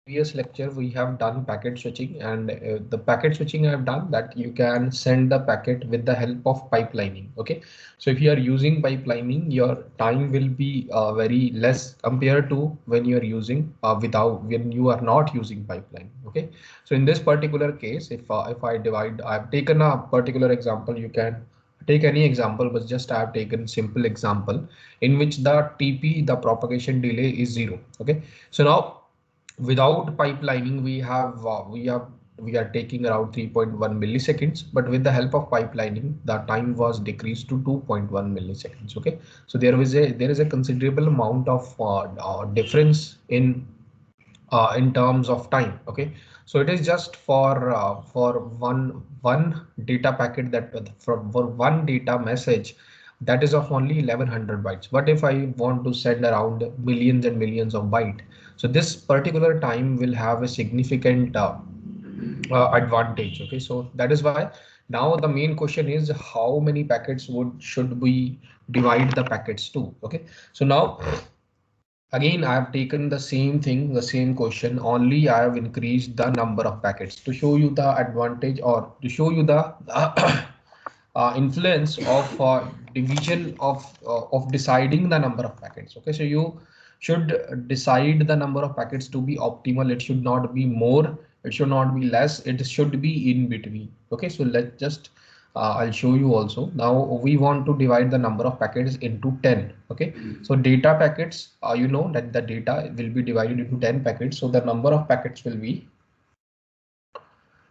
previous lecture we have done packet switching, and the packet switching I have done that you can send the packet with the help of pipelining. Okay, so if you are using pipelining, your time will be very less compared to when you are using when you are not using pipeline. Okay, so in this particular case, if I divide, I've taken a particular example. You can take any example, but just I have taken simple example in which the TP, the propagation delay, is 0. Okay, so now without pipelining we are taking around 3.1 milliseconds, but with the help of pipelining the time was decreased to 2.1 milliseconds. Okay, so there is a considerable amount of difference in terms of time. Okay, so it is just for one data packet, that for one data message, that is of only 1100 bytes. But if I want to send around millions and millions of bytes, so this particular time will have a significant advantage. Okay, so that is why now the main question is how many packets should we divide the packets to. Okay, so now again, I have taken the same thing, the same question, only I have increased the number of packets to show you the advantage, or to show you the influence of division of deciding the number of packets. Okay, so you should decide the number of packets to be optimal. It should not be more, it should not be less, it should be in between. Okay, so let's just I'll show you also. Now we want to divide the number of packets into 10. Okay, so data packets, you know that the data will be divided into 10 packets. So the number of packets will be,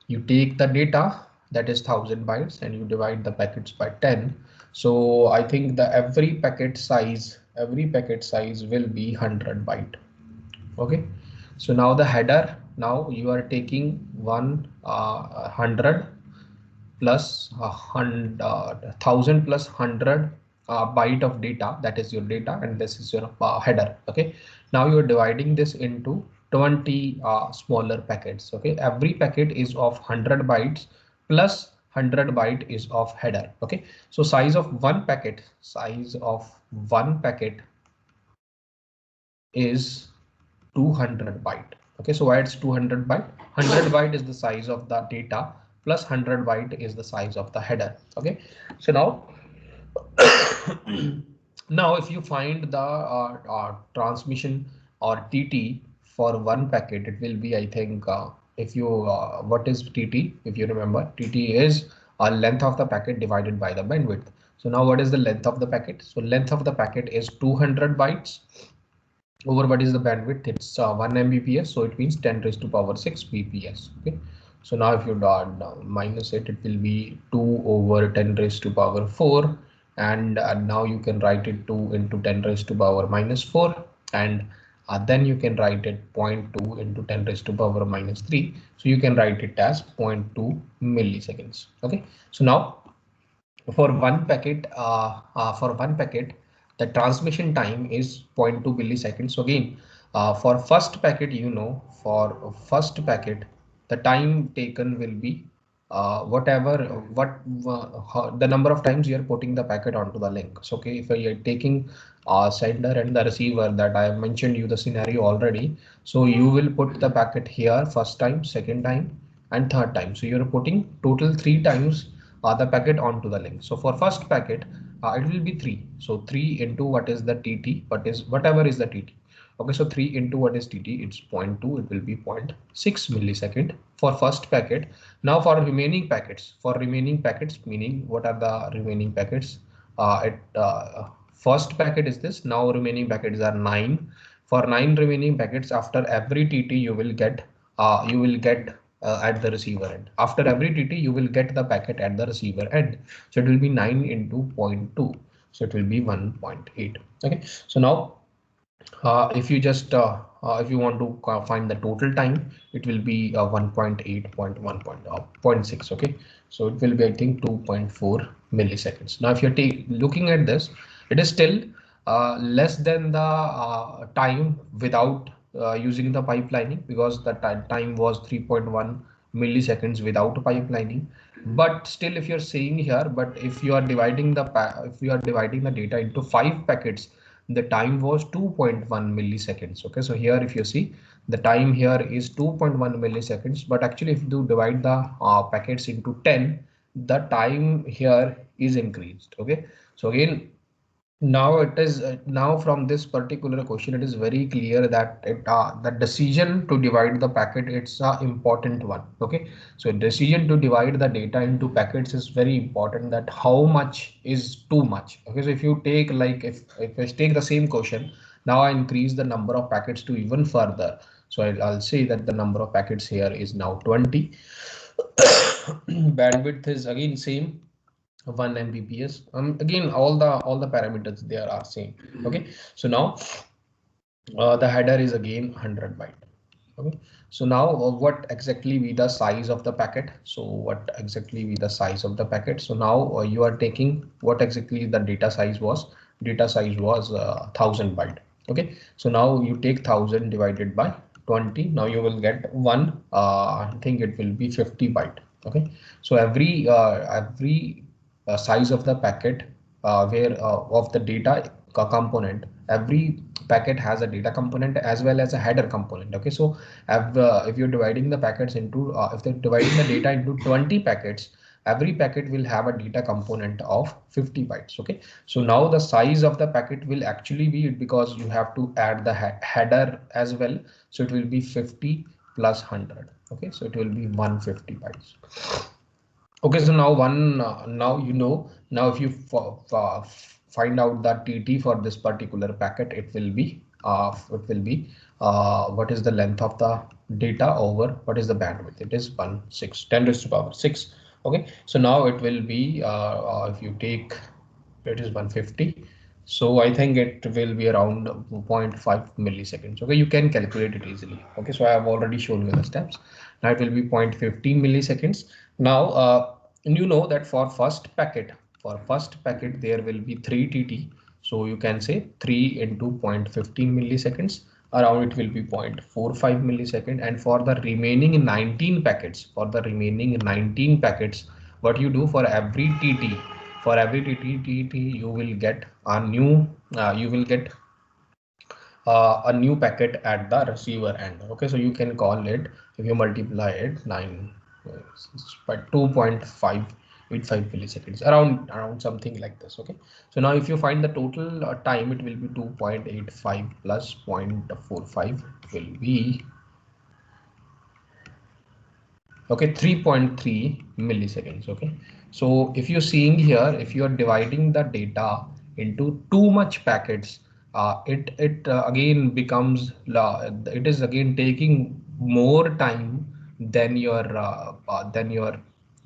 you take the data, that is 1000 bytes, and you divide the packets by 10. So I think the every packet size will be 100 byte. Okay, so now the header, now you are taking 100 plus 1000 plus 100 byte of data, that is your data, and this is your header. Okay, now you are dividing this into 20 smaller packets. Okay, every packet is of 100 bytes plus 100 byte is of header. Okay, so size of one packet is 200 byte. Okay, so why it's 200 byte? 100 byte is the size of the data plus 100 byte is the size of the header. Okay, so now now if you find the transmission or TT for one packet, it will be, I think, if you what is TT? If you remember, TT is length of the packet divided by the bandwidth. So now what is the length of the packet? So length of the packet is 200 bytes over what is the bandwidth. It's 1 Mbps, so it means 10 raised to power 6 bps. Okay, so now if you minus it, it will be 2 over 10 raised to power 4, and now you can write it 2 into 10 raised to power minus 4, and then you can write it 0.2 into 10 raised to power minus 3, so you can write it as 0.2 milliseconds. Okay, so now for one packet the transmission time is 0.2 milliseconds. So again, for first packet, you know, for first packet the time taken will be whatever what the number of times you are putting the packet onto the link. So okay, if you're taking sender and the receiver, that I have mentioned you the scenario already, so you will put the packet here first time, second time, and third time. So you're putting total 3 times the packet onto the link. So for first packet, it will be 3. So 3 into what is the TT, whatever is the TT. Okay, so 3 into what is TT, it's 0.2, it will be 0.6 millisecond for first packet. Now for remaining packets, meaning what are the remaining packets? First packet is this, now remaining packets are 9. For 9 remaining packets, after every TT you will get at the receiver end. After every TT, you will get the packet at the receiver end. So it will be 9 into 0.2. So it will be 1.8. Okay. So now, if you want to find the total time, it will be 1.8.1.6. Okay. So it will be, I think, 2.4 milliseconds. Now, if you're looking at this, it is still less than the time without using the pipelining, because the time was 3.1 milliseconds without pipelining. But still, if you're saying here, but if you are dividing the data into 5 packets, the time was 2.1 milliseconds. Okay, so here if you see, the time here is 2.1 milliseconds, but actually if you divide the packets into 10, the time here is increased. Okay, so again, now it is now from this particular question, it is very clear that the decision to divide the packet, it's a important one. Okay, so decision to divide the data into packets is very important, that how much is too much. Okay, so if you take, like, if I take the same question, now I increase the number of packets to even further, so I'll say that the number of packets here is now 20. Bandwidth is again same, 1 Mbps. Again, all the parameters there are same. Okay, so now the header is again 100 byte. Okay, so now what exactly be the size of the packet? So what exactly be the size of the packet? So now you are taking what exactly the data size was. Data size was 1000 byte. Okay, so now you take 1000 divided by 20. Now you will get one, I think it will be 50 byte. Okay, so every size of the packet, where of the data component, every packet has a data component as well as a header component. Okay, so if you're dividing the packets into if they're dividing the data into 20 packets, every packet will have a data component of 50 bytes. Okay, so now the size of the packet will actually be, because you have to add the header as well, so it will be 50 plus 100. Okay, so it will be 150 bytes. Okay, so now now now if you find out the TT for this particular packet, it will be what is the length of the data over what is the bandwidth. It is 10 raised to power 6. Okay, so now it will be if you take, it is 150, so I think it will be around 0.5 milliseconds. Okay, you can calculate it easily. Okay, so I have already shown you the steps. Now it will be 0.15 milliseconds. Now you know that for first packet there will be 3 TT, so you can say 3 into 0.15 milliseconds, around it will be 0.45 millisecond. And for the remaining 19 packets, what you do, for every TT, you will get a new packet at the receiver end. Okay, so you can call it, if you multiply it 9 by 2.585 milliseconds, around something like this. Okay, so now if you find the total time, it will be 2.85 plus 0.45 will be, okay, 3.3 milliseconds. Okay, so if you're seeing here, if you are dividing the data into too much packets, it again becomes it is again taking more time than your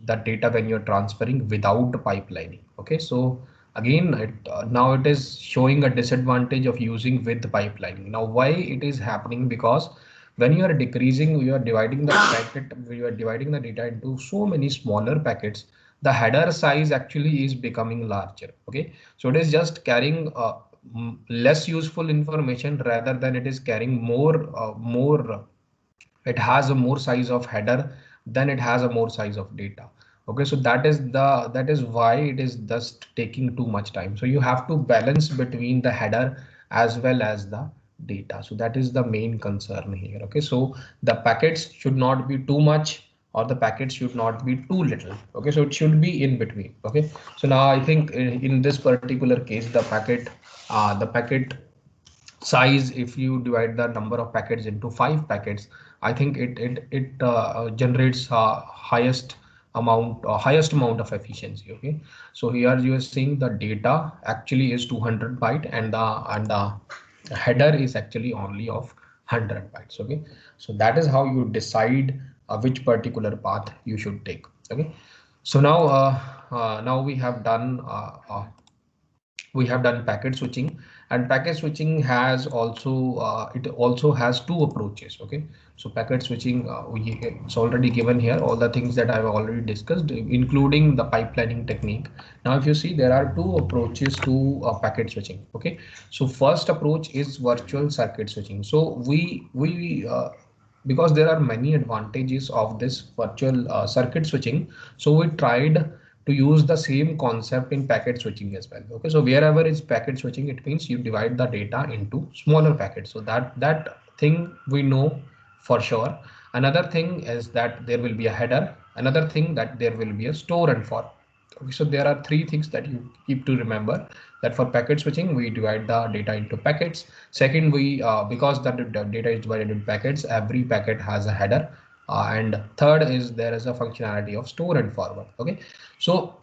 the data when you're transferring without pipelining. Okay, so again now it is showing a disadvantage of using with pipelining. Now why it is happening? Because when you are decreasing, you are dividing the data into so many smaller packets, the header size actually is becoming larger. Okay, so it is just carrying less useful information rather than it is carrying more. It has a more size of header than it has a more size of data. Okay, so that is why it is just taking too much time. So you have to balance between the header as well as the data. So that is the main concern here. Okay, so the packets should not be too much, or the packets should not be too little. Okay, so it should be in between. Okay, so now I think in this particular case, the packet size, if you divide the number of packets into 5 packets, I think it generates highest amount of efficiency. Okay, so here you are seeing the data actually is 200 byte, and the header is actually only of 100 bytes. Okay, so that is how you decide which particular path you should take. Okay, so now we have done packet switching, and packet switching has also it also has two approaches. Okay, so packet switching, it's already given here, all the things that I've already discussed, including the pipelining technique. Now if you see, there are two approaches to packet switching. Okay, so first approach is virtual circuit switching. So we because there are many advantages of this virtual circuit switching, so we tried to use the same concept in packet switching as well. Okay, so wherever is packet switching, it means you divide the data into smaller packets. So that thing we know for sure. Another thing is that there will be a header. Another thing that there will be a store and format. Okay, so there are three things that you keep to remember, that for packet switching, we divide the data into packets. Second, we because the data is divided into packets, every packet has a header. And third is there is a functionality of store and forward. Okay, so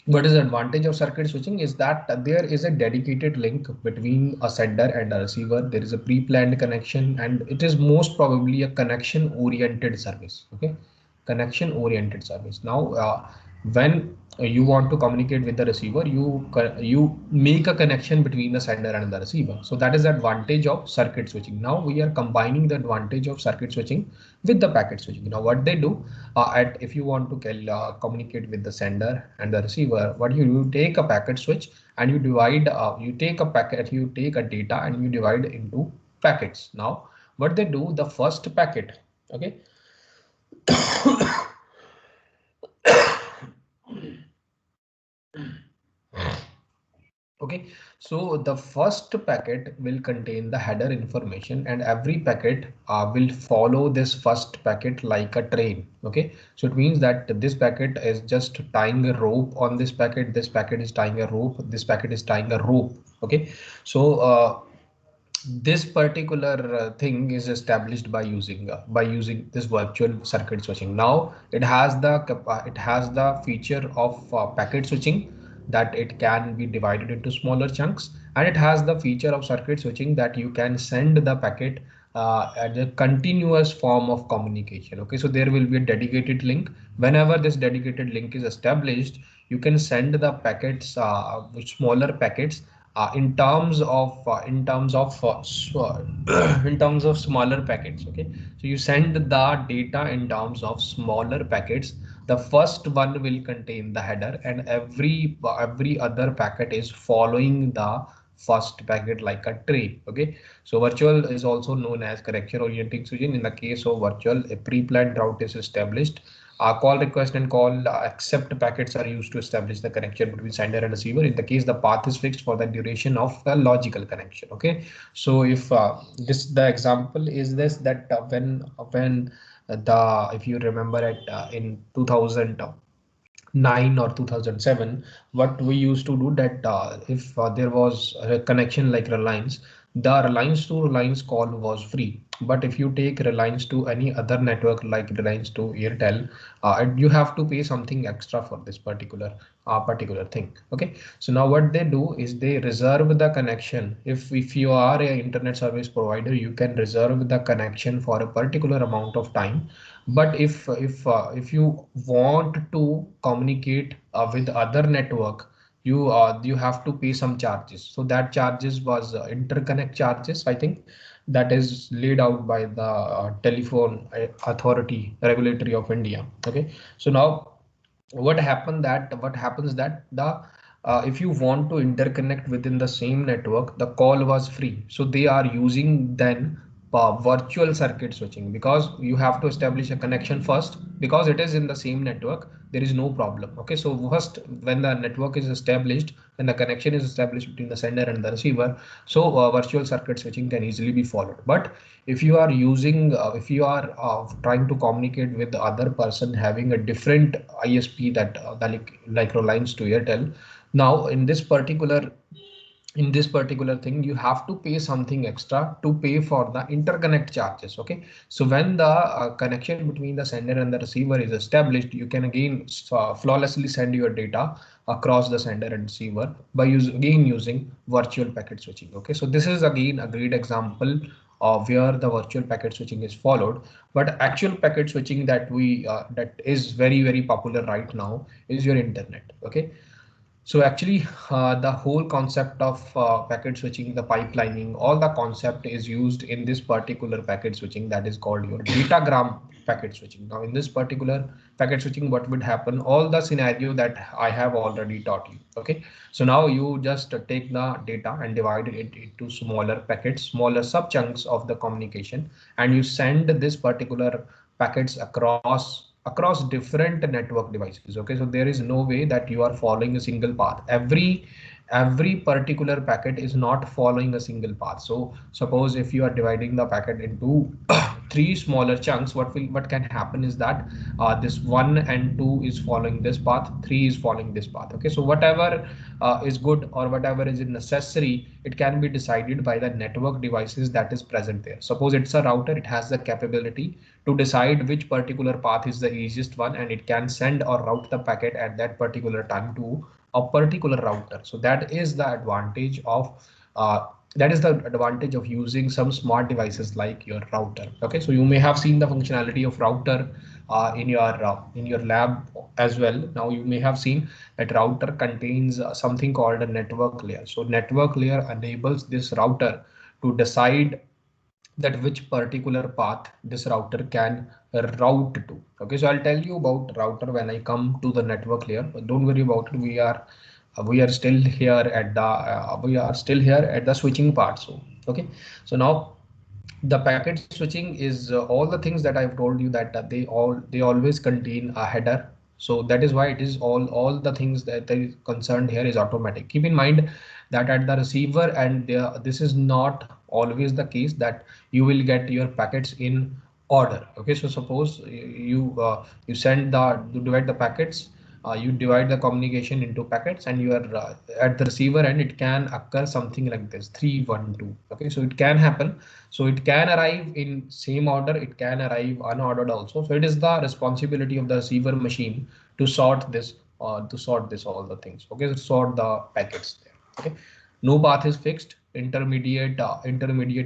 what is the advantage of circuit switching is that there is a dedicated link between a sender and a receiver. There is a pre-planned connection, and it is most probably a connection oriented service. Okay, connection oriented service. Now when you want to communicate with the receiver, you make a connection between the sender and the receiver. So that is the advantage of circuit switching. Now we are combining the advantage of circuit switching with the packet switching. Now what they do, if you want to communicate with the sender and the receiver, what you take a packet switch and you divide, you take a packet, you take a data and you divide into packets. Now what they do, the first packet, okay, okay, so the first packet will contain the header information, and every packet will follow this first packet like a train. Okay, so it means that this packet is just tying a rope on this packet is tying a rope, this packet is tying a rope. Okay, so this particular thing is established by using this virtual circuit switching. Now it has the feature of packet switching, that it can be divided into smaller chunks, and it has the feature of circuit switching that you can send the packet as a continuous form of communication. Okay, so there will be a dedicated link. Whenever this dedicated link is established, you can send the packets with smaller packets in terms of smaller packets. Okay, so you send the data in terms of smaller packets. The first one will contain the header, and every other packet is following the first packet like a train. Okay, so virtual is also known as connection oriented switching. In the case of virtual, a pre-planned route is established. Call request and call accept packets are used to establish the connection between sender and receiver. In the case, the path is fixed for the duration of the logical connection. Okay, so if the example is this, that when the if you remember it in 2009 or 2007, what we used to do, that if there was a connection like Reliance, the Reliance to Reliance call was free. But if you take Reliance to any other network like Reliance to Airtel, you have to pay something extra for this particular thing. Okay, so now what they do is they reserve the connection. If you are a internet service provider, you can reserve the connection for a particular amount of time. But if you want to communicate with other network, you have to pay some charges. So that charges was interconnect charges, I think, that is laid out by the telephone authority regulatory of India. Okay, so now what happens that the if you want to interconnect within the same network, the call was free, so they are using then virtual circuit switching, because you have to establish a connection first. Because it is in the same network, there is no problem. Okay, so first, when the network is established, when the connection is established between the sender and the receiver, so virtual circuit switching can easily be followed. But if you are using if you are trying to communicate with the other person having a different ISP, that like Reliance to Airtel, now in this particular thing, you have to pay something extra to pay for the interconnect charges. Okay, so when the connection between the sender and the receiver is established, you can again flawlessly send your data across the sender and receiver by again using virtual packet switching. Okay, so this is again a great example of where the virtual packet switching is followed. But actual packet switching that is very popular right now is your internet. Okay, so actually, the whole concept of packet switching, the pipelining, all the concept is used in this particular packet switching, that is called your datagram packet switching. Now, in this particular packet switching, what would happen? All the scenario that I have already taught you. Okay, so now you just take the data and divide it into smaller packets, smaller sub chunks of the communication, and you send this particular packets across across different network devices. Okay, so there is no way that you are following a single path. Every particular packet is not following a single path. So suppose if you are dividing the packet into three smaller chunks, what can happen is that this 1 and 2 is following this path, 3 is following this path. Okay, so whatever is good or whatever is necessary, it can be decided by the network devices that is present there. Suppose it's a router, it has the capability to decide which particular path is the easiest one, and it can send or route the packet at that particular time to a particular router. So that is the advantage of using some smart devices like your router. Okay, so you may have seen the functionality of router in your lab as well. Now you may have seen that router contains something called a network layer. So network layer enables this router to decide that which particular path this router can route to. Okay, so I'll tell you about router when I come to the network layer, but don't worry about it. We are still here at the switching part. So okay, so now the packet switching is all the things that I've told you, that they always contain a header. So that is why it is all the things that is concerned here is automatic. Keep in mind that at the receiver, and this is not always the case that you will get your packets in order. Okay, so suppose you you divide the packets, you divide the communication into packets, and you are at the receiver end, it can occur something like this 3 1 2. Okay, so it can happen. So it can arrive in same order, it can arrive unordered also. So it is the responsibility of the receiver machine to sort this, all the things. Okay, so sort the packets there. Okay, no path is fixed. Intermediate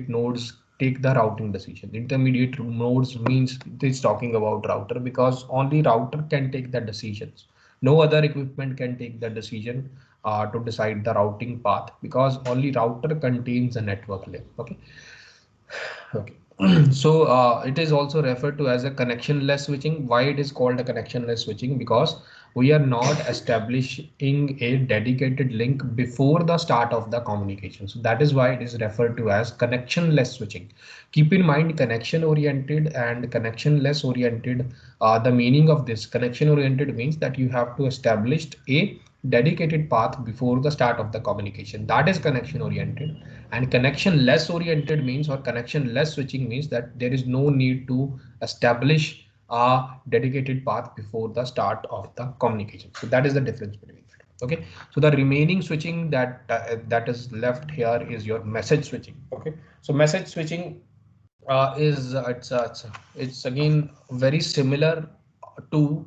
nodes take the routing decision. Intermediate nodes means it's talking about router, because only router can take the decisions. No other equipment can take the decision to decide the routing path, because only router contains a network layer. Okay. Okay. So it is also referred to as a connectionless switching. Why it is called a connectionless switching? Because we are not establishing a dedicated link before the start of the communication. So that is why it is referred to as connectionless switching. Keep in mind, connection oriented and connectionless oriented. The meaning of this: connection oriented means that you have to establish a dedicated path before the start of the communication. That is connection oriented. And connection less oriented means, or connection less switching means, that there is no need to establish a dedicated path before the start of the communication. So that is the difference between it. Okay, so the remaining switching that is left here is your message switching. Okay, so message switching is it's again very similar to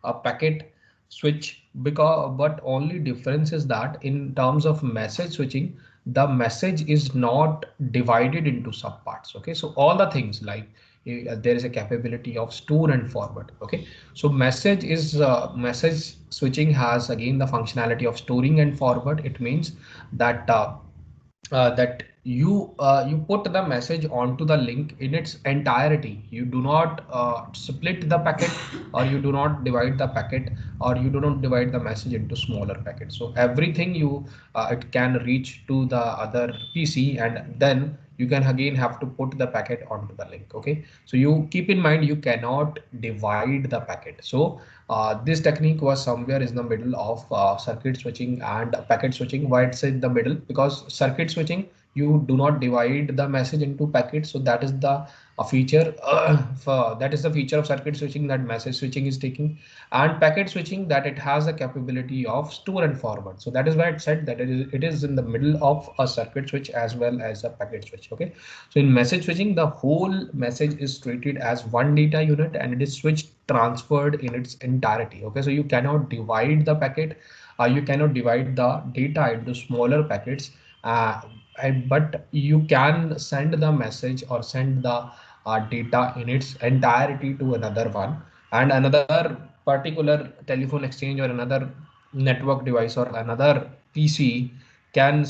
a packet switch, because but only difference is that in terms of message switching, the message is not divided into subparts. Okay, so all the things like there is a capability of store and forward. Okay, so message switching has again the functionality of storing and forward. It means that that you put the message onto the link in its entirety. You do not split the packet, or you do not divide the packet, or you do not divide the message into smaller packets. So everything it can reach to the other PC, and then you can again have to put the packet onto the link. Okay, so you keep in mind you cannot divide the packet. So this technique was somewhere in the middle of circuit switching and packet switching. Why it's in the middle? Because circuit switching, you do not divide the message into packets. So that is the feature that is the feature of circuit switching that message switching is taking. And packet switching, that it has the capability of store and forward. So that is why it said that it is in the middle of a circuit switch as well as a packet switch. Okay, so in message switching, the whole message is treated as one data unit, and it is switched transferred in its entirety. Okay, so you cannot divide the packet, you cannot divide the data into smaller packets, uh, but you can send the message or send the data in its entirety to another one, and another particular telephone exchange or another network device or another PC can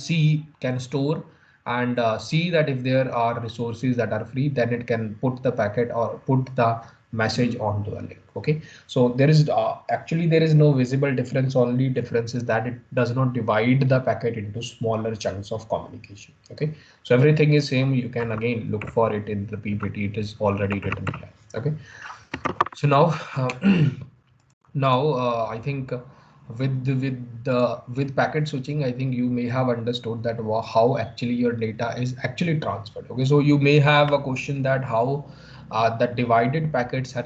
store and see that if there are resources that are free, then it can put the packet or put the message onto a link. Okay, so there is no visible difference. Only difference is that it does not divide the packet into smaller chunks of communication. Okay, so everything is same. You can again look for it in the PPT. It is already written here. Okay, So now, I think with packet switching, I think you may have understood that how actually your data is actually transferred. Okay, so you may have a question that how the divided packets are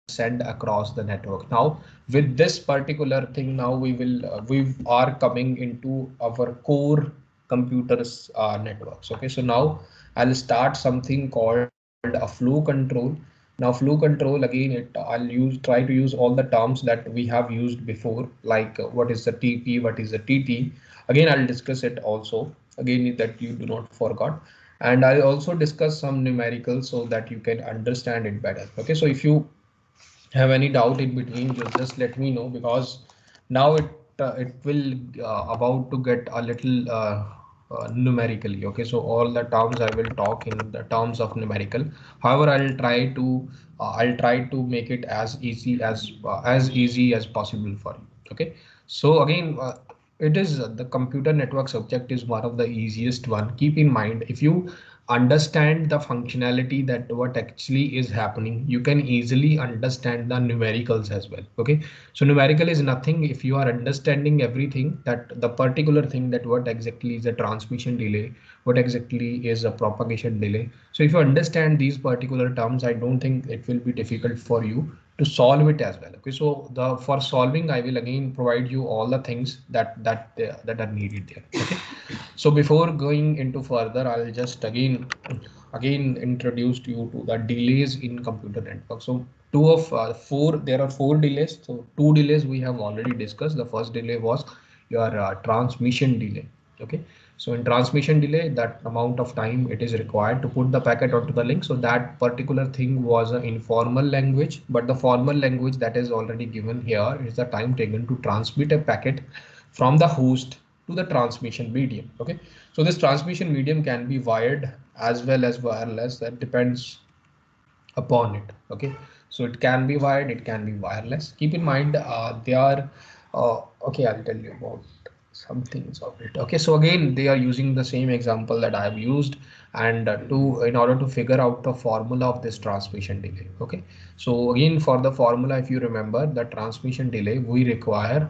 sent across the network. Now, with this particular thing, now we are coming into our core computers networks. Okay, so now I'll start something called a flow control. Now flow control, again, try to use all the terms that we have used before, like what is the TP, what is the TT. Again, I'll discuss it also, again, that you do not forget. And I'll also discuss some numericals so that you can understand it better. Okay, so if you have any doubt in between, just let me know, because now it will about to get a little numerically. Okay, so all the terms I will talk in the terms of numerical. However, I'll try to make it as easy as possible for you. Okay, so again, it is the computer network subject is one of the easiest one. Keep in mind, if you understand the functionality that what actually is happening, you can easily understand the numericals as well. Okay, so numerical is nothing if you are understanding everything, that the particular thing, that what exactly is a transmission delay, what exactly is a propagation delay. So if you understand these particular terms, I don't think it will be difficult for you to solve it as well. Okay, so the for solving, I will again provide you all the things that are needed there. Okay, so before going into further, I'll just again introduce you to the delays in computer network. So there are four delays. So two delays we have already discussed. The first delay was your transmission delay. Okay, so in transmission delay, that amount of time it is required to put the packet onto the link. So that particular thing was an informal language, but the formal language that is already given here is the time taken to transmit a packet from the host to the transmission medium. Okay, so this transmission medium can be wired as well as wireless, that depends upon it. Okay, so it can be wired, it can be wireless. Keep in mind, they are okay, I'll tell you about some things of it. Okay, so again, they are using the same example that I have used, and to in order to figure out the formula of this transmission delay. Okay, so again, for the formula, if you remember the transmission delay, we require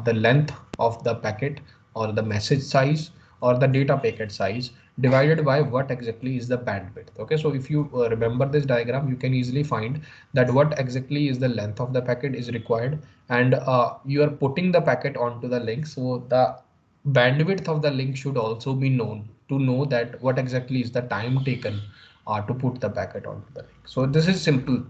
the length of the packet, or the message size, or the data packet size, divided by what exactly is the bandwidth. Okay, so if you remember this diagram, you can easily find that what exactly is the length of the packet is required, and you are putting the packet onto the link, so the bandwidth of the link should also be known, to know that what exactly is the time taken to put the packet onto the link. So this is simple.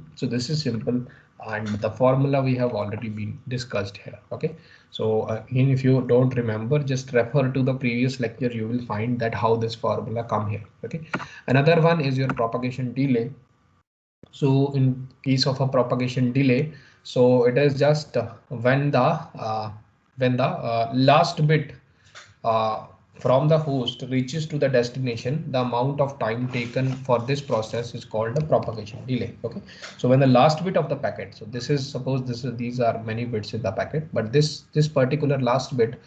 And the formula we have already been discussed here. Okay, so again, if you don't remember, just refer to the previous lecture, you will find that how this formula come here. Okay, another one is your propagation delay. So in case of a propagation delay, so it is just when the last bit uh, from the host reaches to the destination, the amount of time taken for this process is called the propagation delay. Okay, so when the last bit of the packet, so this is, suppose these are many bits in the packet, but this particular last bit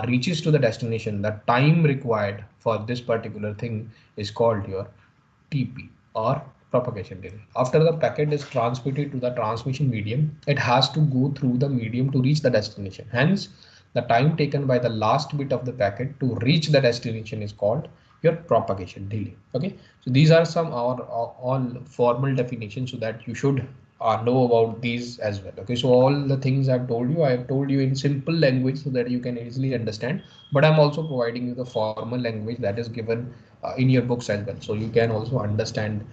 reaches to the destination, the time required for this particular thing is called your TP, or propagation delay. After the packet is transmitted to the transmission medium, it has to go through the medium to reach the destination. Hence, the time taken by the last bit of the packet to reach the destination is called your propagation delay. Okay, so these are some all formal definitions, so that you should know about these as well. Okay, so all the things I've told you, I have told you in simple language so that you can easily understand, but I'm also providing you the formal language that is given in your books as well, so you can also understand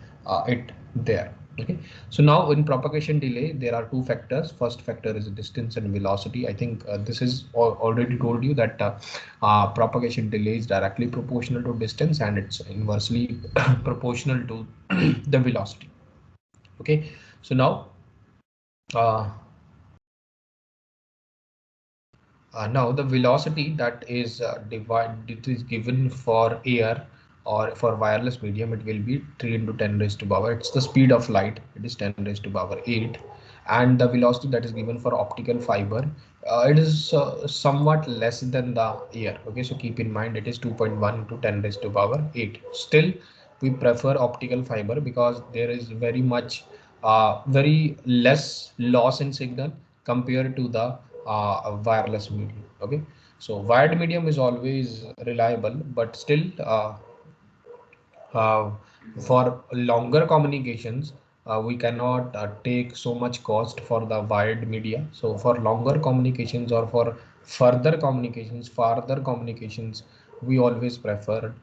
it there. Okay, so now in propagation delay, there are two factors. First factor is distance and velocity. I think this is already told you that propagation delay is directly proportional to distance, and it's inversely proportional to the velocity. Okay, so uh, now the velocity that is divided, it is given for air or for wireless medium, it will be 3 into 10 raised to power. It's the speed of light. It is 10 raised to power 8. And the velocity that is given for optical fiber, it is somewhat less than the air. Okay, so keep in mind it is 2.1 into 10 raised to power 8. Still, we prefer optical fiber because there is very much very less loss in signal compared to the wireless medium. Okay, so wired medium is always reliable, but still uh, for longer communications, we cannot take so much cost for the wired media. So for longer communications or for further communications, we always prefer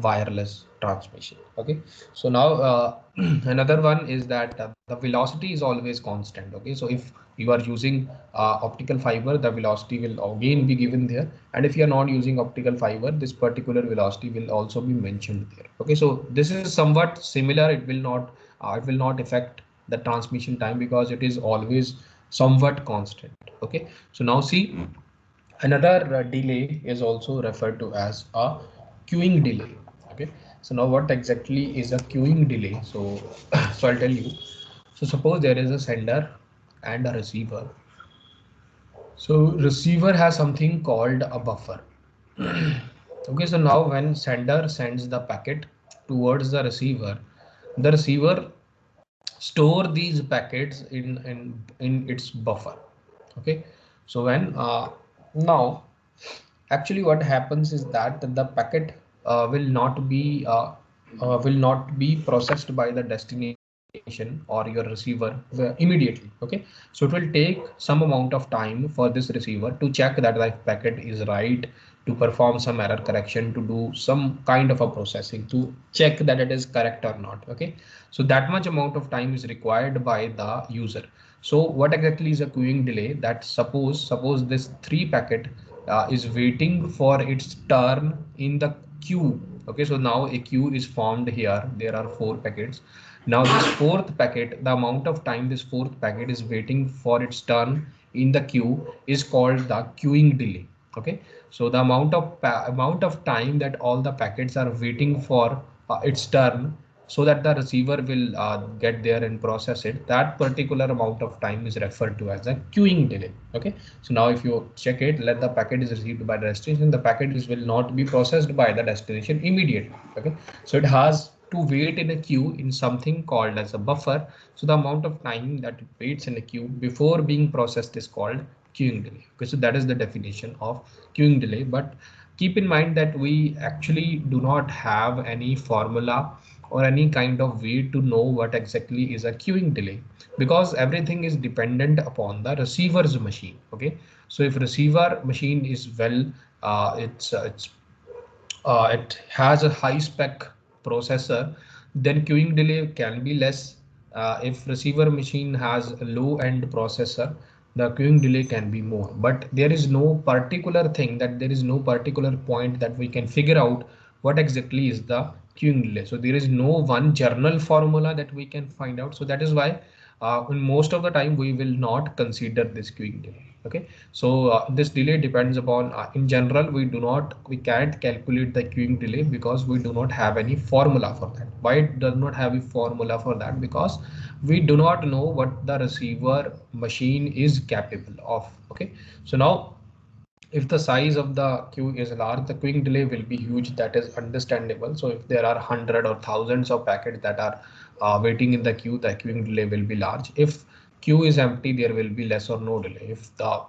wireless transmission. Okay, so now another one is that the velocity is always constant. Okay, so if you are using optical fiber, the velocity will again be given there, and if you are not using optical fiber, this particular velocity will also be mentioned there. Okay, so this is somewhat similar. It will not affect the transmission time because it is always somewhat constant. Okay, so now see, another delay is also referred to as a queuing delay. Okay, so now what exactly is a queuing delay? So so I'll tell you. So suppose there is a sender and a receiver. So receiver has something called a buffer. Okay, so now when sender sends the packet towards the receiver store these packets in its buffer. Okay, so when now actually what happens is that the packet will not be processed by the destination or your receiver immediately. Okay, so it will take some amount of time for this receiver to check that the packet is right, to perform some error correction, to do some kind of a processing to check that it is correct or not. Okay, so that much amount of time is required by the user. So what exactly is a queuing delay? That suppose this three packet is waiting for its turn in the queue. Okay, so now a queue is formed here. There are four packets. Now this fourth packet, the amount of time this fourth packet is waiting for its turn in the queue is called the queuing delay. Okay, so the amount of time that all the packets are waiting for its turn so that the receiver will get there and process it, that particular amount of time is referred to as a queuing delay. Okay, so now if you check it, let the packet is received by the destination, the packet is will not be processed by the destination immediately. Okay, so it has to wait in a queue in something called as a buffer. So the amount of time that it waits in a queue before being processed is called queuing delay. Okay, so that is the definition of queuing delay. But keep in mind that we actually do not have any formula or any kind of way to know what exactly is a queuing delay, because everything is dependent upon the receiver's machine. Okay, so if receiver machine is well, it has a high spec processor, then queuing delay can be less. If receiver machine has a low end processor, the queuing delay can be more. But there is no particular thing, that there is no particular point that we can figure out what exactly is the queuing delay. So there is no one journal formula that we can find out. So that is why in most of the time we will not consider this queuing delay. Okay, so this delay depends upon, in general we can't calculate the queuing delay because we do not have any formula for that. Why it does not have a formula for that? Because we do not know what the receiver machine is capable of. Okay, so now if the size of the queue is large, the queuing delay will be huge. That is understandable. So if there are hundred or thousands of packets that are waiting in the queue, the queuing delay will be large. If queue is empty, there will be less or no delay.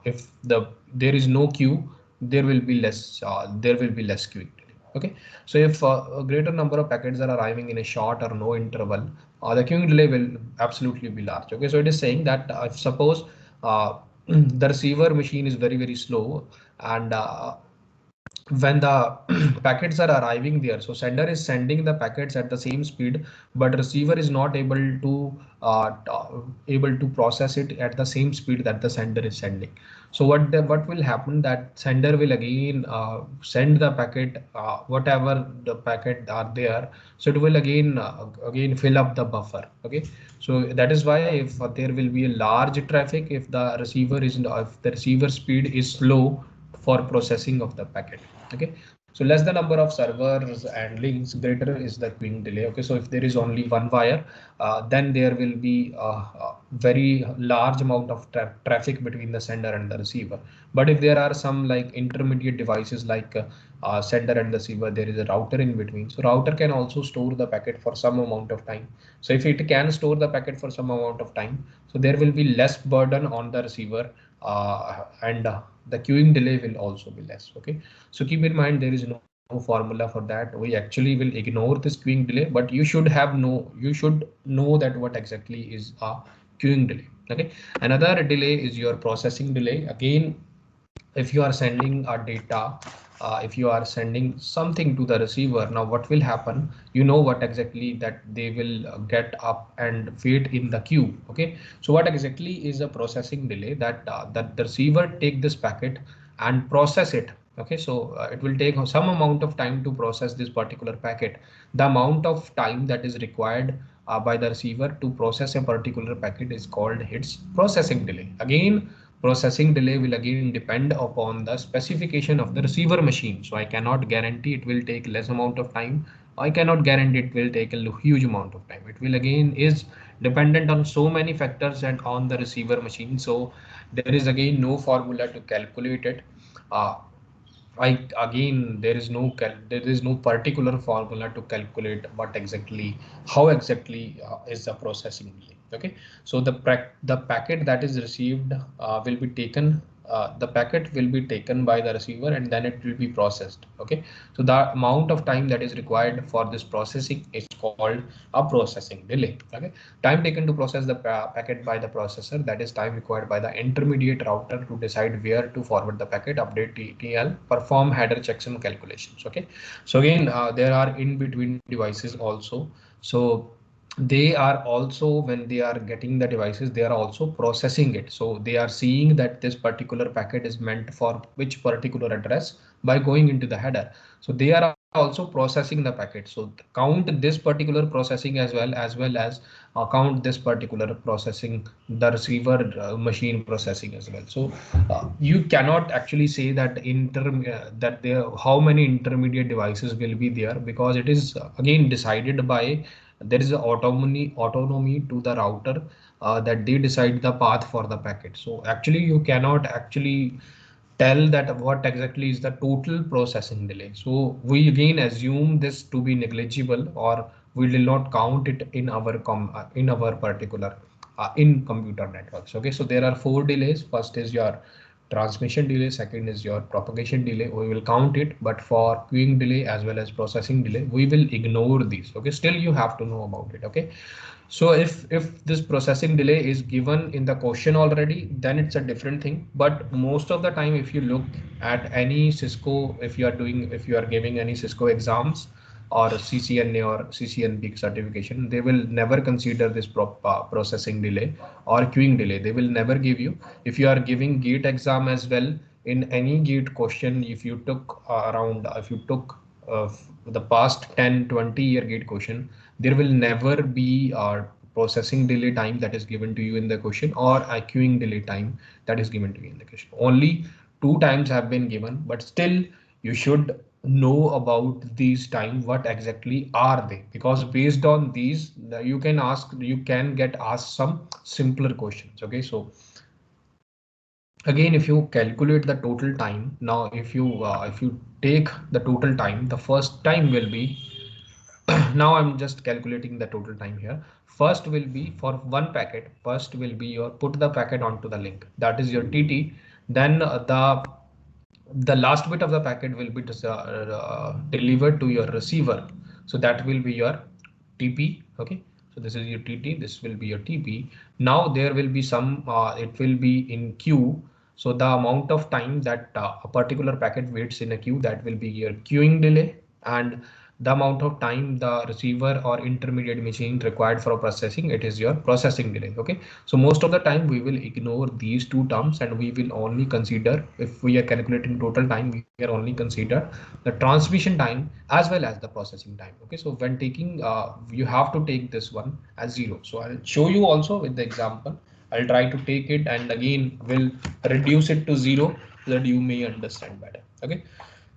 If there is no queue, there will be less queuing delay. Okay, so if a greater number of packets are arriving in a short or no interval, the queuing delay will absolutely be large. Okay, so it is saying that if suppose uh, the receiver machine is very slow, and when the packets are arriving there, so sender is sending the packets at the same speed, but receiver is not able to process it at the same speed that the sender is sending. So what will happen, that sender will again send the packet, whatever the packet are there, so it will again fill up the buffer. Okay, so that is why if there will be a large traffic, if the receiver speed is slow for processing of the packet. Okay, so less the number of servers and links, greater is the queuing delay. Okay, so if there is only one wire, then there will be a very large amount of traffic between the sender and the receiver. But if there are some like intermediate devices like sender and receiver, there is a router in between. So router can also store the packet for some amount of time. So if it can store the packet for some amount of time, so there will be less burden on the receiver, and the queuing delay will also be less. Okay, so keep in mind there is no formula for that. We actually will ignore this queuing delay, but you should know that what exactly is a queuing delay. Okay, another delay is your processing delay. Again, if you are sending a data, if you are sending something to the receiver, now what will happen, you know what exactly that they will get up and wait in the queue. Okay, so what exactly is a processing delay? That the receiver take this packet and process it. Okay, so it will take some amount of time to process this particular packet. The amount of time that is required by the receiver to process a particular packet is called its processing delay. Again, processing delay will again depend upon the specification of the receiver machine. So I cannot guarantee it will take less amount of time. I cannot guarantee it will take a huge amount of time. It will again is dependent on so many factors and on the receiver machine. So there is again no formula to calculate it. Uh, again, there is no particular formula to calculate what exactly, how exactly is the processing delay. Okay, so the packet that is received will be taken. The packet will be taken by the receiver and then it will be processed. Okay, so the amount of time that is required for this processing is called a processing delay. Okay, time taken to process the packet by the processor, that is time required by the intermediate router to decide where to forward the packet, update TTL, perform header checks and calculations. Okay, so again, there are in between devices also. So they are also, when they are getting the devices, they are also processing it. So they are seeing that this particular packet is meant for which particular address by going into the header. So they are also processing the packet. So count this particular processing as well as count this particular processing, the receiver machine processing as well. So you cannot actually say that that there how many intermediate devices will be there, because it is again decided by, there is a autonomy to the router, that they decide the path for the packet. So actually you cannot actually tell that what exactly is the total processing delay. So we again assume this to be negligible, or we will not count it in our in our particular in computer networks. Okay, so there are four delays. First is your transmission delay, second is your propagation delay, we will count it, but for queuing delay as well as processing delay we will ignore these. Okay, still you have to know about it. Okay, so if this processing delay is given in the question already, then it's a different thing. But most of the time, if you look at any Cisco, if you are giving any Cisco exams or CCNA or CCNP certification, they will never consider this processing delay or queuing delay. They will never give you. If you are giving gate exam as well, in any gate question, if you took if you took the past 10-20 year gate question, there will never be a processing delay time that is given to you in the question, or a queuing delay time that is given to you in the question. Only two times have been given, but still you should know about these time, what exactly are they, because based on these you can get asked some simpler questions. Okay, so again, if you calculate the total time, now if you take the total time, the first time will be now I'm just calculating the total time here. First will be for one packet, first will be your put the packet onto the link, that is your TT. Then the last bit of the packet will be delivered to your receiver, so that will be your TP. Okay, so this is your TT, this will be your TP. Now there will be some it will be in queue. So the amount of time that a particular packet waits in a queue, that will be your queuing delay. And the amount of time the receiver or intermediate machine required for processing, it is your processing delay. Okay, so most of the time we will ignore these two terms, and we will only consider, if we are calculating total time, we are only consider the transmission time as well as the processing time. Okay, so when taking you have to take this one as 0. So I'll show you also with the example. I'll try to take it and again will reduce it to 0 so that you may understand better. Okay,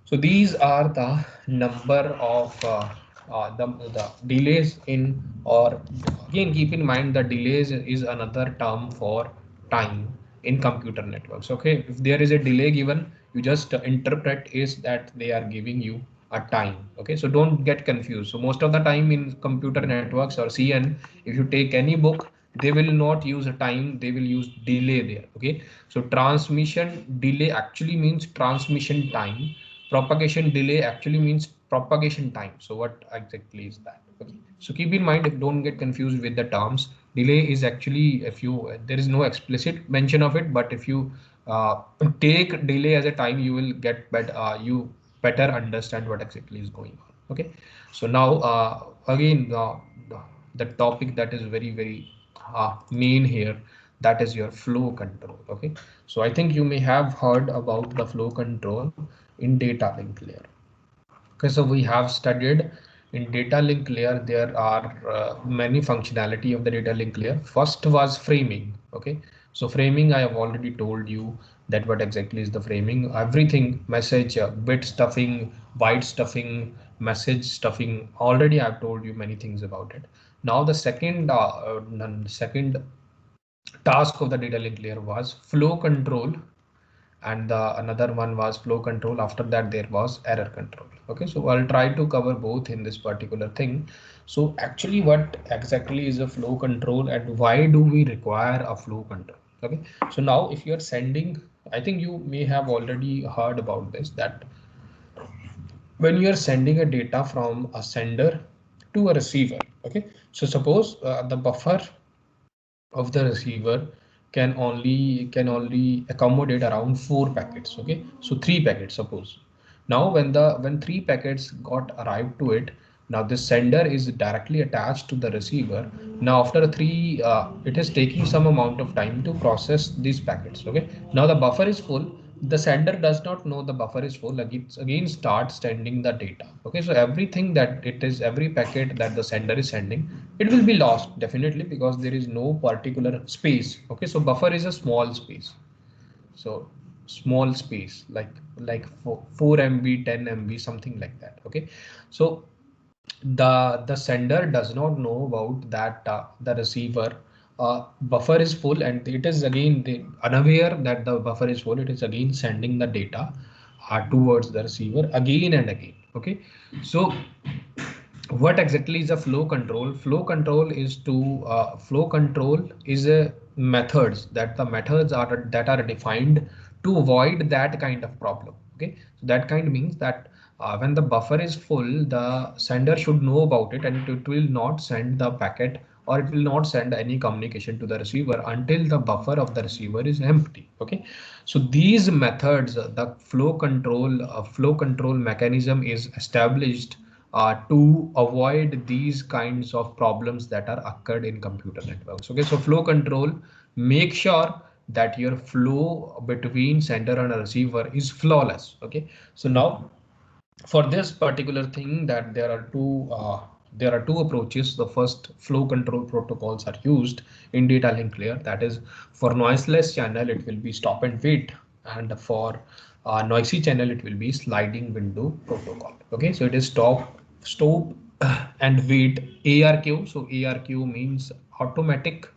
so these are the number of the delays in, or again keep in mind the delays is another term for time in computer networks. Okay, if there is a delay given, you just interpret is that they are giving you a time. Okay, so don't get confused. So most of the time in computer networks or CN, if you take any book, they will not use a time, they will use delay there. Okay, so transmission delay actually means transmission time, propagation delay actually means propagation time. So what exactly is that? Okay, so keep in mind, if don't get confused with the terms. Delay is actually, if you there is no explicit mention of it, but if you uh, take delay as a time, you will get you better understand what exactly is going on. Okay, so now again the topic that is very main here, that is your flow control. Okay, so I think you may have heard about the flow control in data link layer. Okay, so we have studied in data link layer, there are many functionality of the data link layer. First was framing. Okay, so framing, I have already told you that what exactly is the framing. Everything, message, bit stuffing, byte stuffing, message stuffing. Already I've told you many things about it. Now the second task of the data link layer was flow control, and the another one was flow control. After that there was error control. Okay, so I'll try to cover both in this particular thing. So actually what exactly is a flow control and why do we require a flow control? Okay, so now if you're sending, I think you may have already heard about this, that when you are sending a data from a sender to a receiver. Okay, so suppose the buffer of the receiver can only accommodate around 4 packets. Okay, so 3 packets suppose. Now when 3 packets got arrived to it, now the sender is directly attached to the receiver. Now after three it is taking some amount of time to process these packets. Okay, now the buffer is full, the sender does not know the buffer is full, again starts sending the data. Okay, so everything that it is, every packet that the sender is sending, it will be lost definitely, because there is no particular space. Okay, so buffer is a small space. So small space like 4 MB, 10 MB, something like that. Okay, so the sender does not know about that the receiver buffer is full, and it is again unaware that the buffer is full, it is again sending the data towards the receiver again and again. Okay, so what exactly is a flow control? Flow control is a methods, that the methods are that are defined to avoid that kind of problem. Okay, so that kind means that when the buffer is full, the sender should know about it, and it will not send the packet, or it will not send any communication to the receiver until the buffer of the receiver is empty. Okay, so these methods, the flow control mechanism is established to avoid these kinds of problems that are occurred in computer networks. Okay, so flow control make sure that your flow between sender and receiver is flawless. Okay, so now for this particular thing, that there are two approaches. The first, flow control protocols are used in data link layer, that is for noiseless channel it will be stop and wait, and for noisy channel it will be sliding window protocol. Okay, so it is stop and wait, ARQ. So ARQ means automatic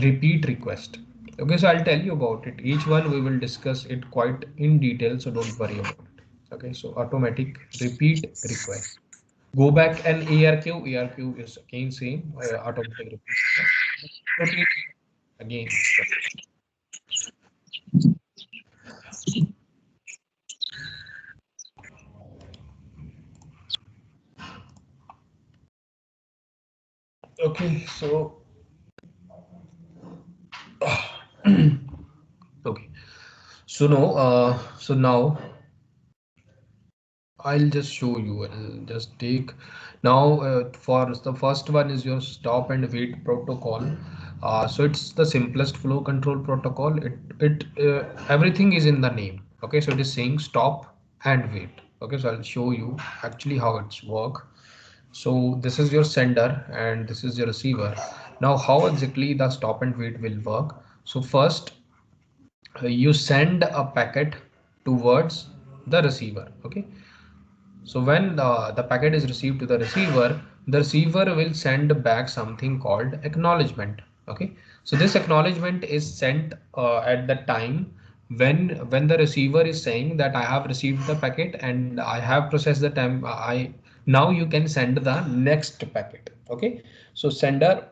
repeat request. Okay, so I'll tell you about it. Each one we will discuss it quite in detail, so don't worry about it. Okay, so automatic repeat request. Go back and ARQ. ARQ is again same, automatic repeat request. Repeat again. Okay, so okay, so no, so now I'll just show you. I'll just take now for the first one is your stop and wait protocol. So it's the simplest flow control protocol. It everything is in the name. Okay, so it is saying stop and wait. Okay, so I'll show you actually how it's work. So this is your sender and this is your receiver. Now how exactly the stop and wait will work? So first you send a packet towards the receiver. Okay, so when the packet is received to the receiver will send back something called acknowledgement. Okay, so this acknowledgement is sent at the time when the receiver is saying that I have received the packet and I have processed the time. I now you can send the next packet. Okay, so sender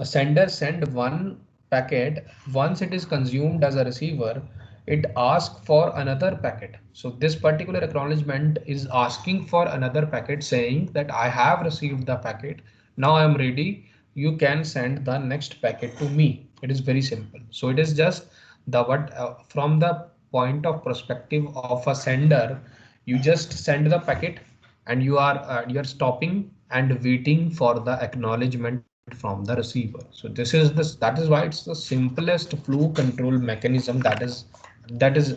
send one packet. Once it is consumed as a receiver, it asks for another packet. So this particular acknowledgement is asking for another packet saying that I have received the packet. Now I am ready. You can send the next packet to me. It is very simple. So it is just the what from the point of perspective of a sender, you just send the packet and you are stopping and waiting for the acknowledgement from the receiver. So that is why it's the simplest flow control mechanism that is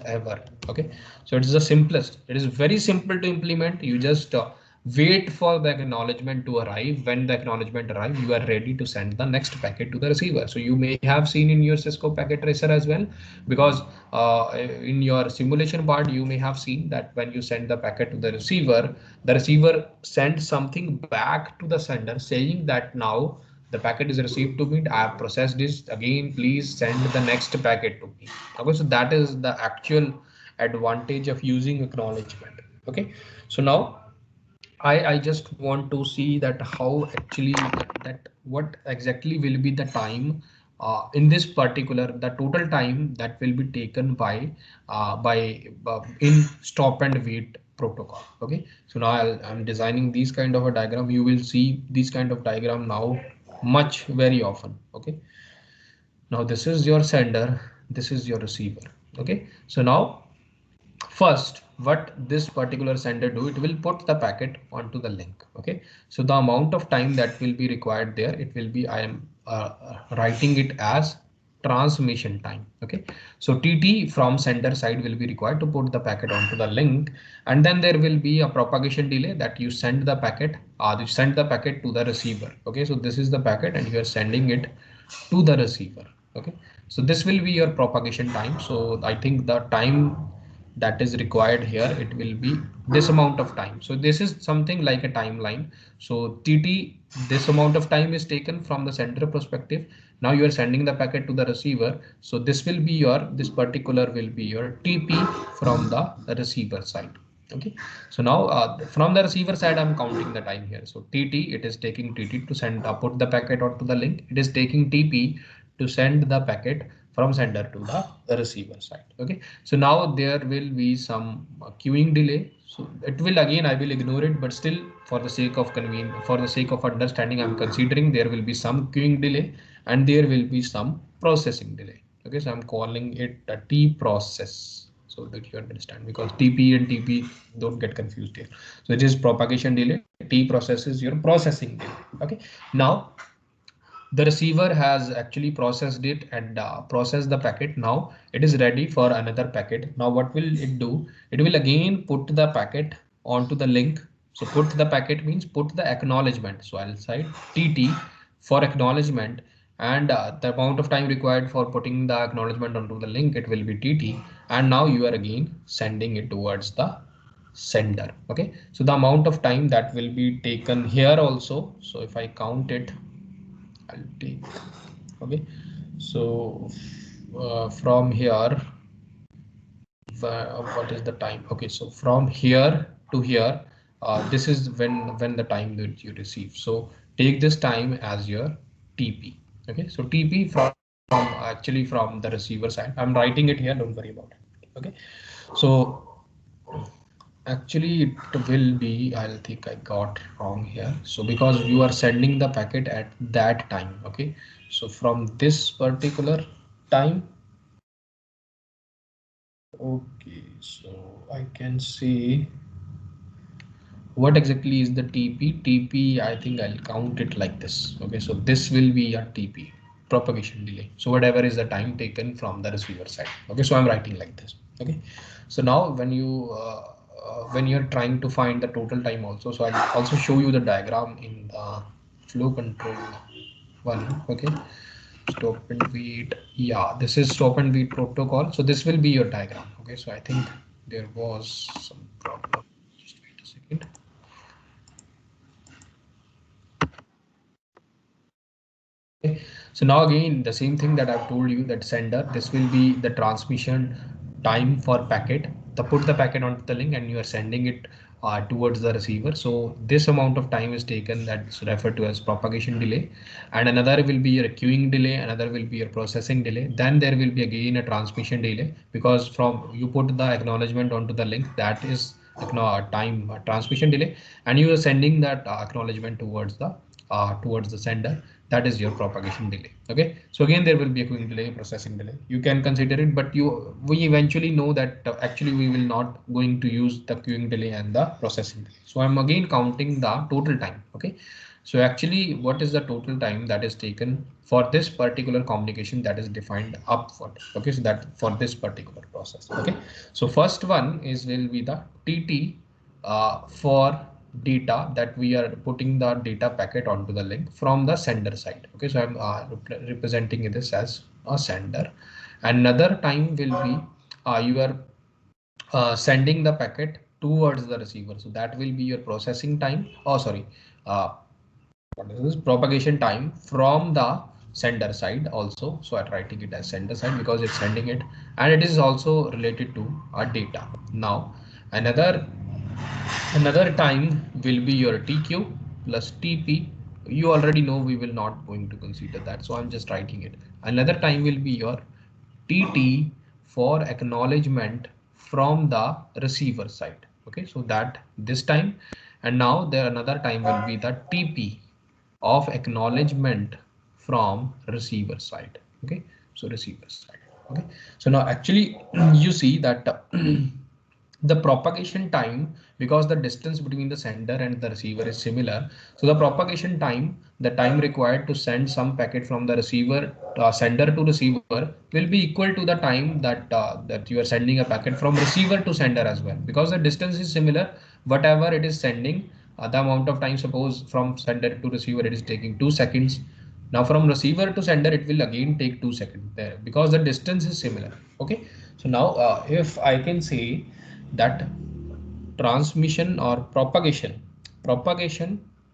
ever. Okay, so it is the simplest. It is very simple to implement. You just wait for the acknowledgement to arrive. When the acknowledgement arrives, you are ready to send the next packet to the receiver. So you may have seen in your Cisco packet tracer as well, because in your simulation part you may have seen that when you send the packet to the receiver sends something back to the sender saying that now the packet is received to me. I have processed this again. Please send the next packet to me. Okay, so that is the actual advantage of using acknowledgement. Okay, so now I just want to see that how actually that what exactly will be the time in this particular the total time that will be taken by in stop and wait protocol. Okay, so now I'm designing these kind of a diagram. You will see this kind of diagram now much very often. Okay, now this is your sender, this is your receiver. Okay, so now first what this particular sender do, it will put the packet onto the link. Okay, so the amount of time that will be required there, it will be I am writing it as transmission time. Okay, so TT from sender side will be required to put the packet onto the link, and then there will be a propagation delay that you send the packet to the receiver. Okay, so this is the packet and you are sending it to the receiver. Okay, so this will be your propagation time. So I think the time that is required here, it will be this amount of time. So this is something like a timeline. So TT, this amount of time is taken from the sender perspective. Now you are sending the packet to the receiver, so this will be your this particular will be your TP from the receiver side. Okay, so now from the receiver side I'm counting the time here. So TT, it is taking TT to send put the packet onto the link. It is taking TP to send the packet from sender to the receiver side. Okay, so now there will be some queuing delay. So it will again I will ignore it, but still for the sake of convenience, for the sake of understanding, I'm considering there will be some queuing delay and there will be some processing delay. Okay, so I'm calling it a T process so that you understand, because TP and TP don't get confused here. So it is propagation delay. T process is your processing delay. Okay, now the receiver has actually processed it and processed the packet. Now it is ready for another packet. Now what will it do? It will again put the packet onto the link. So put the packet means put the acknowledgement. So I'll cite TT for acknowledgement, and the amount of time required for putting the acknowledgement onto the link, it will be TT. And now you are again sending it towards the sender. Okay, so the amount of time that will be taken here also. So if I count it, I'll take. Okay, so from here, what is the time? Okay, so from here to here, this is when the time that you receive. So take this time as your TP. Okay, so TP from actually from the receiver side. I'm writing it here. Don't worry about it. Okay, so actually it will be, I'll think I got wrong here. So because you are sending the packet at that time. Okay, so from this particular time. Okay, so I can see what exactly is the TP. TP, I think I'll count it like this. Okay, so this will be a TP, propagation delay. So whatever is the time taken from the receiver side. Okay, so I'm writing like this. Okay, so now when you're trying to find the total time also, so I'll also show you the diagram in the flow control one. Okay, stop and wait. Yeah, this is stop and wait protocol. So this will be your diagram. Okay, so I think there was some problem. Just wait a second. Okay, So now again, the same thing that I've told you, that sender, this will be the transmission time for packet. To put the packet onto the link and you are sending it towards the receiver. So this amount of time is taken, that's referred to as propagation delay. And another will be your queuing delay, another will be your processing delay. Then there will be again a transmission delay, because from you put the acknowledgement onto the link, that is time transmission delay, and you are sending that acknowledgement towards the sender. That is your propagation delay. Okay, so again there will be a queuing delay, processing delay, you can consider it, but we eventually know that actually we will not going to use the queuing delay and the processing delay. So I'm again counting the total time. Okay, so actually what is the total time that is taken for this particular communication that is defined upfront. Okay, so that for this particular process. Okay, so first one is will be the TT for data, that we are putting the data packet onto the link from the sender side. Okay, so I'm representing this as a sender. Another time will be you are sending the packet towards the receiver, so that will be your processing time. Oh sorry, uh, what is this, propagation time from the sender side also. So I'm writing it as sender side because it's sending it, and it is also related to our data. Now another time will be your TQ plus TP. You already know we will not going to consider that, so I'm just writing it. Another time will be your TT for acknowledgement from the receiver side. Okay, so that this time, and now there another time will be the TP of acknowledgement from receiver side. Okay, so receiver side. Okay, so now actually you see that the propagation time, because the distance between the sender and the receiver is similar, so the propagation time, the time required to send some packet from the receiver sender to receiver, will be equal to the time that you are sending a packet from receiver to sender as well, because the distance is similar. Whatever it is sending, the amount of time, suppose from sender to receiver it is taking 2 seconds, now from receiver to sender it will again take 2 seconds there, because the distance is similar. Okay, so now if I can say that transmission or propagation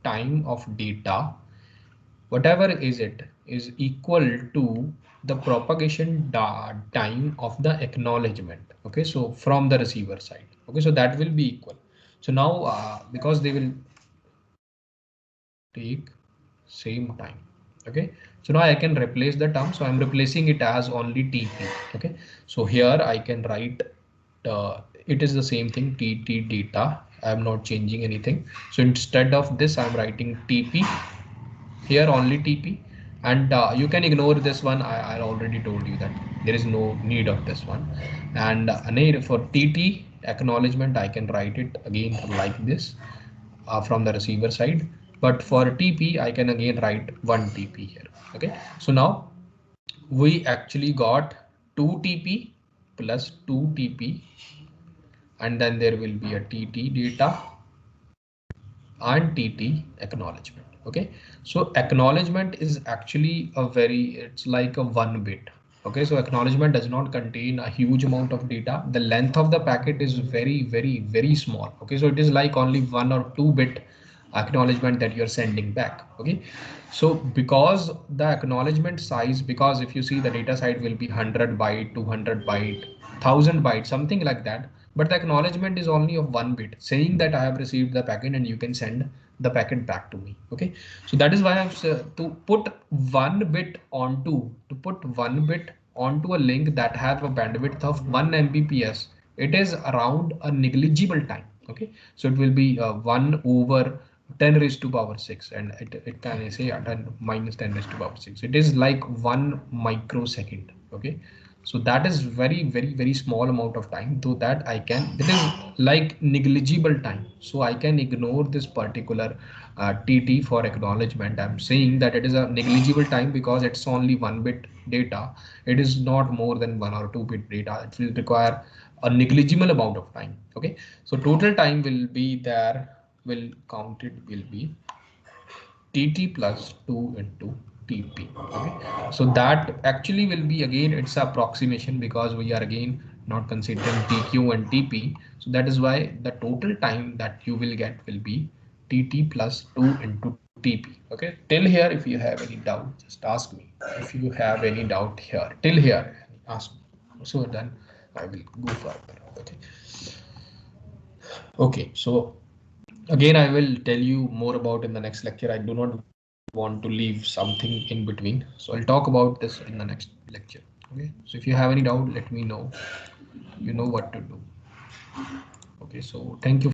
time of data, whatever is it, is equal to the propagation time of the acknowledgement. Okay, so from the receiver side. Okay, so that will be equal. So now because they will take same time. Okay, so now I can replace the term, so I'm replacing it as only TP. Okay, so here I can write it is the same thing, TT data. I'm not changing anything, so instead of this I'm writing TP, here only TP. And you can ignore this one. I already told you that there is no need of this one. And for TT acknowledgement I can write it again like this from the receiver side, but for TP I can again write 1 TP here. Okay, so now we actually got 2 TP plus 2 TP, and then there will be a TT data and TT acknowledgement. Okay, so acknowledgement is actually it's like a 1 bit. Okay, so acknowledgement does not contain a huge amount of data. The length of the packet is very small. Okay, so it is like only 1 or 2 bit acknowledgement that you're sending back. Okay, so because the acknowledgement size, because if you see the data side will be 100 byte, 200 byte, 1000 bytes, something like that, but the acknowledgement is only of 1 bit, saying that I have received the packet and you can send the packet back to me. Okay, so that is why I've to put 1 bit onto a link that have a bandwidth of 1 Mbps, it is around a negligible time. Okay, so it will be 1 over 10 raised to power 6, and it can say 10 minus 10 raised to power 6, it is like 1 microsecond. Okay, so that is very small amount of time, so that I can, it is like negligible time, so I can ignore this particular TT for acknowledgement. I'm saying that it is a negligible time because it's only 1 bit data, it is not more than 1 or 2 bit data, it will require a negligible amount of time. Okay, so total time will be there, will count it will be TT plus 2 into TP. Okay, so that actually will be, again it's approximation because we are again not considering TQ and TP, so that is why the total time that you will get will be TT plus 2 into TP. Okay, till here, if you have any doubt, just ask me. If you have any doubt here, till here, ask me. So then I will go further. Okay. Okay. So again, I will tell you more about in the next lecture. I do not want to leave something in between. So I'll talk about this in the next lecture. Okay. So if you have any doubt, let me know. You know what to do. Okay. So thank you.